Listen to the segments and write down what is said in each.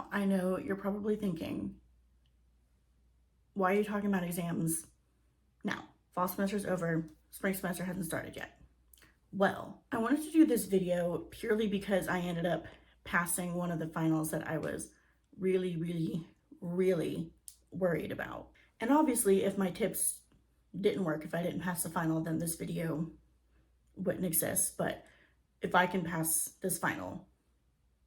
Now, I know you're probably thinking, why are you talking about exams now? Fall semester's over, spring semester hasn't started yet. Well, I wanted to do this video purely because I ended up passing one of the finals that I was really worried about. And obviously, if my tips didn't work, if I didn't pass the final, then this video wouldn't exist. But if I can pass this final,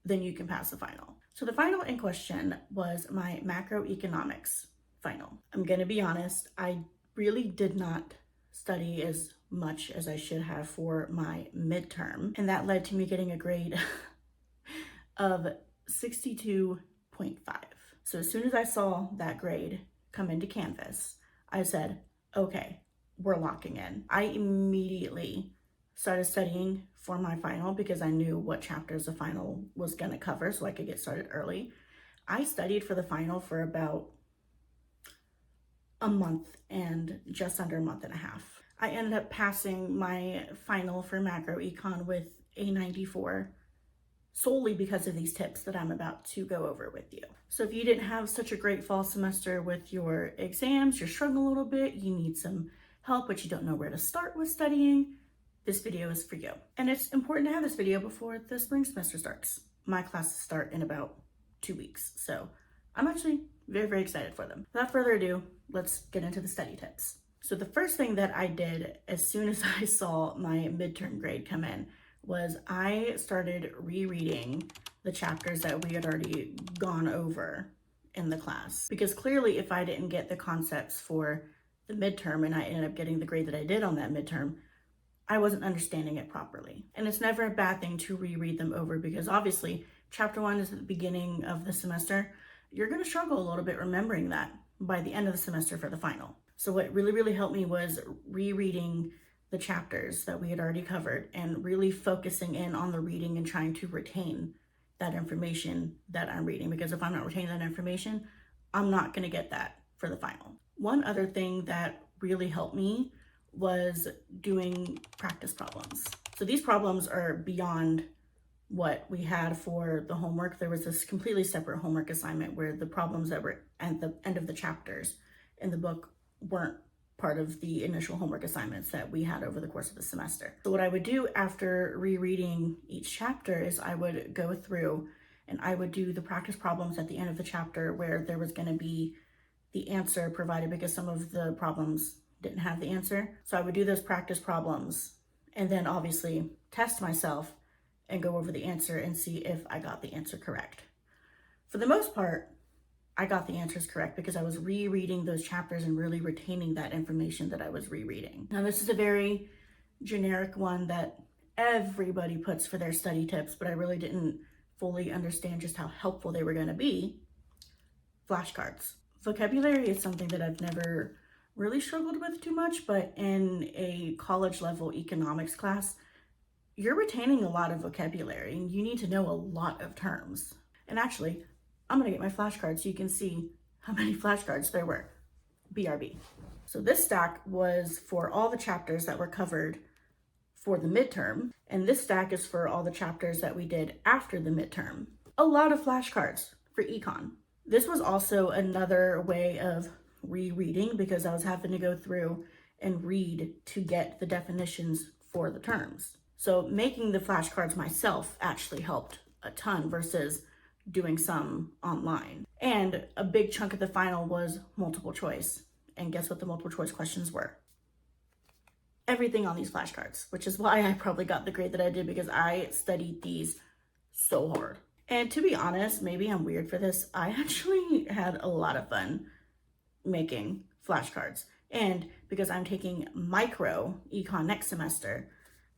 then you can pass the final. So the final in question was my macroeconomics final. I'm gonna be honest, I really did not study as much as I should have for my midterm, and that led to me getting a grade of 62.5. So as soon as I saw that grade come into Canvas, I said, okay, we're locking in. I immediately started studying for my final because I knew what chapters the final was gonna cover so I could get started early. I studied for the final for about a month and just under a month and a half. I ended up passing my final for macro econ with a 94 solely because of these tips that I'm about to go over with you. So if you didn't have such a great fall semester with your exams, you're struggling a little bit, you need some help, but you don't know where to start with studying, this video is for you. And it's important to have this video before the spring semester starts. My classes start in about 2 weeks, so I'm actually very excited for them. Without further ado, let's get into the study tips. So the first thing that I did as soon as I saw my midterm grade come in was I started rereading the chapters that we had already gone over in the class. Because clearly if I didn't get the concepts for the midterm and I ended up getting the grade that I did on that midterm, I wasn't understanding it properly. And it's never a bad thing to reread them over because obviously chapter 1 is at the beginning of the semester. You're gonna struggle a little bit remembering that by the end of the semester for the final. So what really helped me was rereading the chapters that we had already covered and really focusing in on the reading and trying to retain that information that I'm reading, because if I'm not retaining that information, I'm not gonna get that for the final. One other thing that really helped me was doing practice problems. So these problems are beyond what we had for the homework. There was this completely separate homework assignment where the problems that were at the end of the chapters in the book weren't part of the initial homework assignments that we had over the course of the semester. So what I would do after rereading each chapter is I would go through and I would do the practice problems at the end of the chapter where there was going to be the answer provided because some of the problems didn't have the answer. So I would do those practice problems and then obviously test myself and go over the answer and see if I got the answer correct. For the most part, I got the answers correct because I was rereading those chapters and really retaining that information that I was rereading. Now, this is a very generic one that everybody puts for their study tips, but I really didn't fully understand just how helpful they were going to be. Flashcards. Vocabulary is something that I've never really struggled with too much, but in a college level economics class, you're retaining a lot of vocabulary and you need to know a lot of terms. And actually, I'm gonna get my flashcards so you can see how many flashcards there were. BRB. So this stack was for all the chapters that were covered for the midterm, and this stack is for all the chapters that we did after the midterm. A lot of flashcards for econ. This was also another way of rereading because I was having to go through and read to get the definitions for the terms. So making the flashcards myself actually helped a ton versus doing some online. And a big chunk of the final was multiple choice. And guess what the multiple choice questions were? Everything on these flashcards, which is why I probably got the grade that I did because I studied these so hard. And to be honest, maybe I'm weird for this, I actually had a lot of fun making flashcards. And because I'm taking micro econ next semester,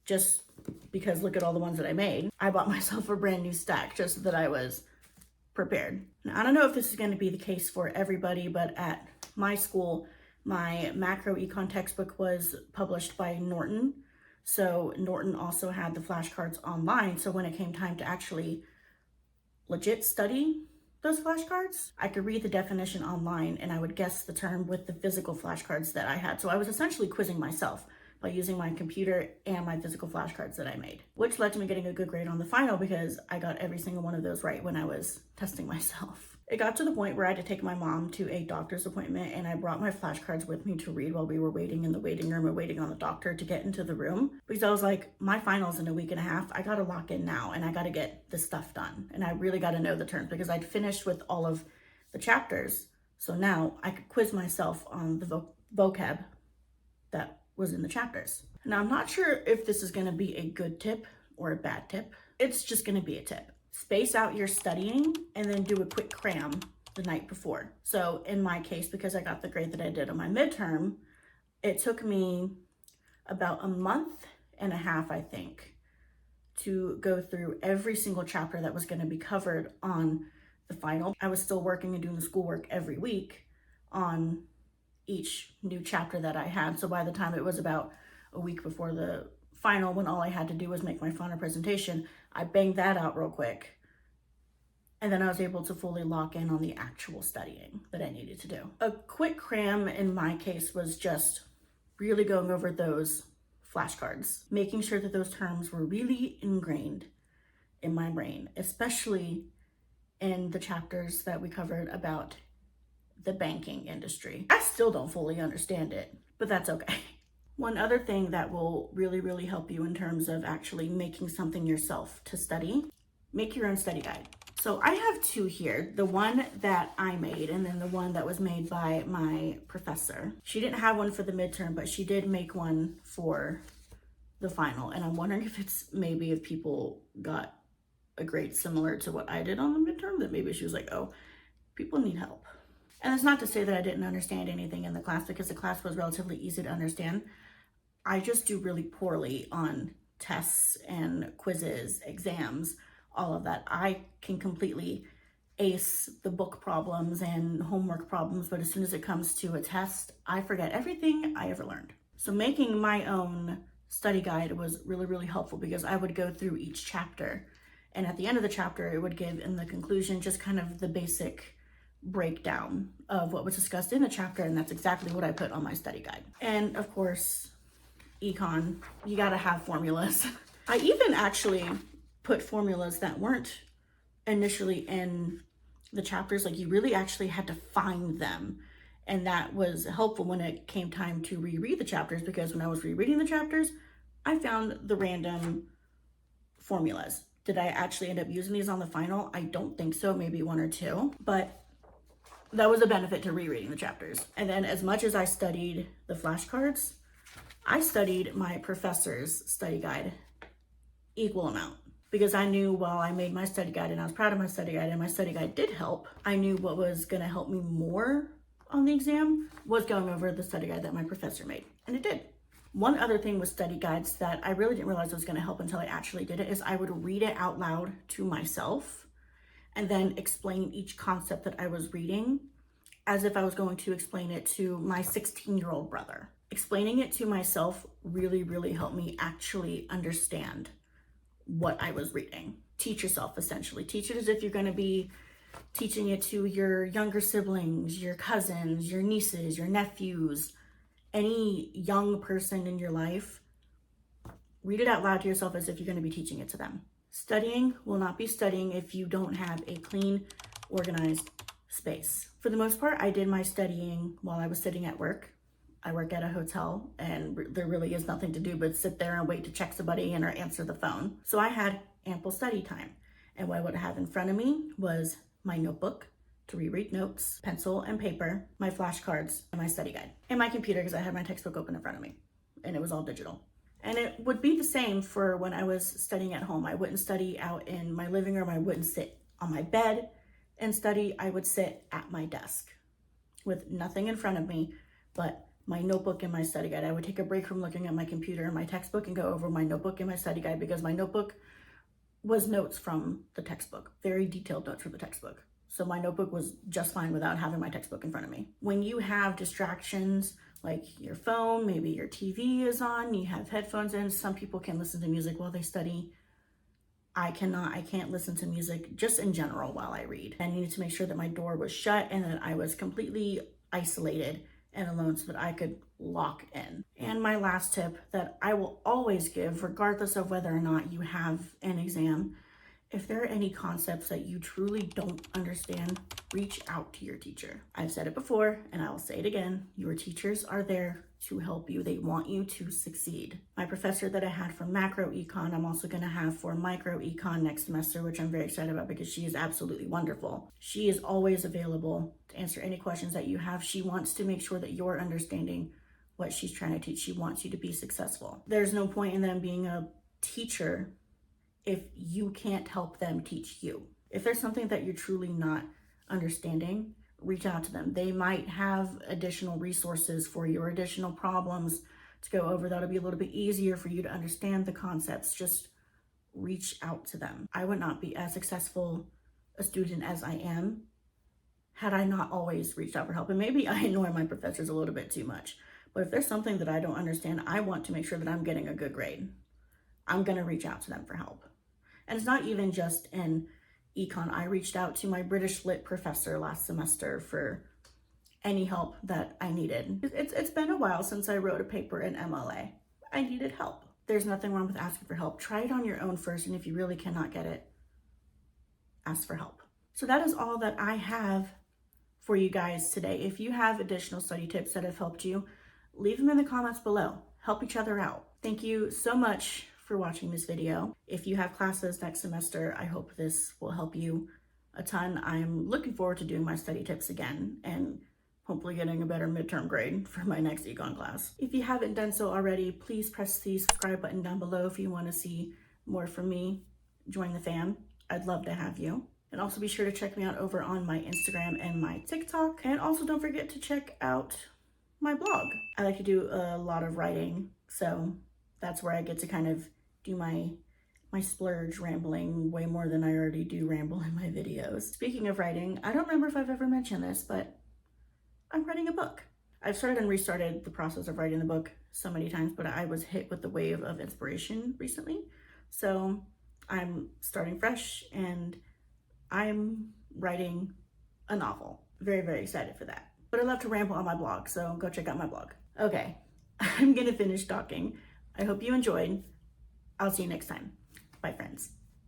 just because look at all the ones that I made, I bought myself a brand new stack just so that I was prepared. Now, I don't know if this is going to be the case for everybody, but at my school, my macro econ textbook was published by Norton. So Norton also had the flashcards online. So when it came time to actually legit study those flashcards, I could read the definition online and I would guess the term with the physical flashcards that I had. So I was essentially quizzing myself by using my computer and my physical flashcards that I made, which led to me getting a good grade on the final because I got every single one of those right when I was testing myself. It got to the point where I had to take my mom to a doctor's appointment, and I brought my flashcards with me to read while we were waiting in the waiting room or waiting on the doctor to get into the room, because I was like, my final's in a week and a half. I gotta lock in now and I gotta get this stuff done. And I really gotta know the terms because I'd finished with all of the chapters. So now I could quiz myself on the vocab that was in the chapters. Now, I'm not sure if this is gonna be a good tip or a bad tip. It's just gonna be a tip. Space out your studying and then do a quick cram the night before. So in my case, because I got the grade that I did on my midterm, it took me about a month and a half, I think, to go through every single chapter that was going to be covered on the final. I was still working and doing the schoolwork every week on each new chapter that I had. So by the time it was about a week before the final, when all I had to do was make my final presentation, I banged that out real quick. And then I was able to fully lock in on the actual studying that I needed to do. A quick cram in my case was just really going over those flashcards, making sure that those terms were really ingrained in my brain, especially in the chapters that we covered about the banking industry. I still don't fully understand it, but that's okay. One other thing that will really help you in terms of actually making something yourself to study, make your own study guide. So I have two here, the one that I made and then the one that was made by my professor. She didn't have one for the midterm, but she did make one for the final. And I'm wondering if it's maybe if people got a grade similar to what I did on the midterm, that maybe she was like, oh, people need help. And it's not to say that I didn't understand anything in the class, because the class was relatively easy to understand. I just do really poorly on tests and quizzes, exams, all of that. I can completely ace the book problems and homework problems, but as soon as it comes to a test, I forget everything I ever learned. So making my own study guide was really helpful, because I would go through each chapter, and at the end of the chapter, it would give in the conclusion just kind of the basic breakdown of what was discussed in the chapter, and that's exactly what I put on my study guide. And of course, econ, you gotta have formulas. I even actually put formulas that weren't initially in the chapters, like you really actually had to find them. And that was helpful when it came time to reread the chapters, because when I was rereading the chapters, I found the random formulas. Did I actually end up using these on the final? I don't think so, maybe one or two, but that was a benefit to rereading the chapters. And then as much as I studied the flashcards, I studied my professor's study guide equal amount, because I knew while I made my study guide and I was proud of my study guide and my study guide did help, I knew what was going to help me more on the exam was going over the study guide that my professor made, and it did. One other thing with study guides that I really didn't realize was going to help until I actually did it is I would read it out loud to myself and then explain each concept that I was reading as if I was going to explain it to my 16-year-old brother. Explaining it to myself really helped me actually understand what I was reading. Teach yourself, essentially. Teach it as if you're going to be teaching it to your younger siblings, your cousins, your nieces, your nephews, any young person in your life. Read it out loud to yourself as if you're going to be teaching it to them. Studying will not be studying if you don't have a clean, organized space. For the most part, I did my studying while I was sitting at work. I work at a hotel, and there really is nothing to do but sit there and wait to check somebody in or answer the phone. So I had ample study time. And what I would have in front of me was my notebook to reread notes, pencil and paper, my flashcards, and my study guide, and my computer, because I had my textbook open in front of me, and it was all digital. And it would be the same for when I was studying at home. I wouldn't study out in my living room. I wouldn't sit on my bed and study. I would sit at my desk with nothing in front of me but my notebook and my study guide. I would take a break from looking at my computer and my textbook and go over my notebook and my study guide, because my notebook was notes from the textbook, very detailed notes from the textbook. So my notebook was just fine without having my textbook in front of me. When you have distractions like your phone, maybe your TV is on, you have headphones in. Some people can listen to music while they study. I can't listen to music just in general while I read. I needed to make sure that my door was shut and that I was completely isolated and alone so that I could lock in. And my last tip that I will always give, regardless of whether or not you have an exam, if there are any concepts that you truly don't understand, reach out to your teacher. I've said it before and I will say it again. Your teachers are there to help you. They want you to succeed. My professor that I had for macro econ, I'm also going to have for micro econ next semester, which I'm very excited about because she is absolutely wonderful. She is always available to answer any questions that you have. She wants to make sure that you're understanding what she's trying to teach. She wants you to be successful. There's no point in them being a teacher if you can't help them teach you. If there's something that you're truly not understanding, reach out to them. They might have additional resources for your additional problems to go over. That'll be a little bit easier for you to understand the concepts. Just reach out to them. I would not be as successful a student as I am had I not always reached out for help. And maybe I annoy my professors a little bit too much, but if there's something that I don't understand, I want to make sure that I'm getting a good grade. I'm gonna reach out to them for help. And it's not even just in econ. I reached out to my British Lit professor last semester for any help that I needed. It's been a while since I wrote a paper in MLA. I needed help. There's nothing wrong with asking for help. Try it on your own first, and if you really cannot get it, ask for help. So that is all that I have for you guys today. If you have additional study tips that have helped you, leave them in the comments below. Help each other out. Thank you so much for watching this video. If you have classes next semester, I hope this will help you a ton. I'm looking forward to doing my study tips again and hopefully getting a better midterm grade for my next econ class. If you haven't done so already, please press the subscribe button down below if you want to see more from me. Join the fam. I'd love to have you. And also be sure to check me out over on my Instagram and my TikTok. And also don't forget to check out my blog. I like to do a lot of writing, so that's where I get to kind of do my splurge rambling way more than I already do ramble in my videos. Speaking of writing, I don't remember if I've ever mentioned this, but I'm writing a book. I've started and restarted the process of writing the book so many times, but I was hit with the wave of inspiration recently. So I'm starting fresh and I'm writing a novel. Very, very excited for that. But I love to ramble on my blog, so go check out my blog. Okay, I'm gonna finish talking. I hope you enjoyed. I'll see you next time. Bye, friends.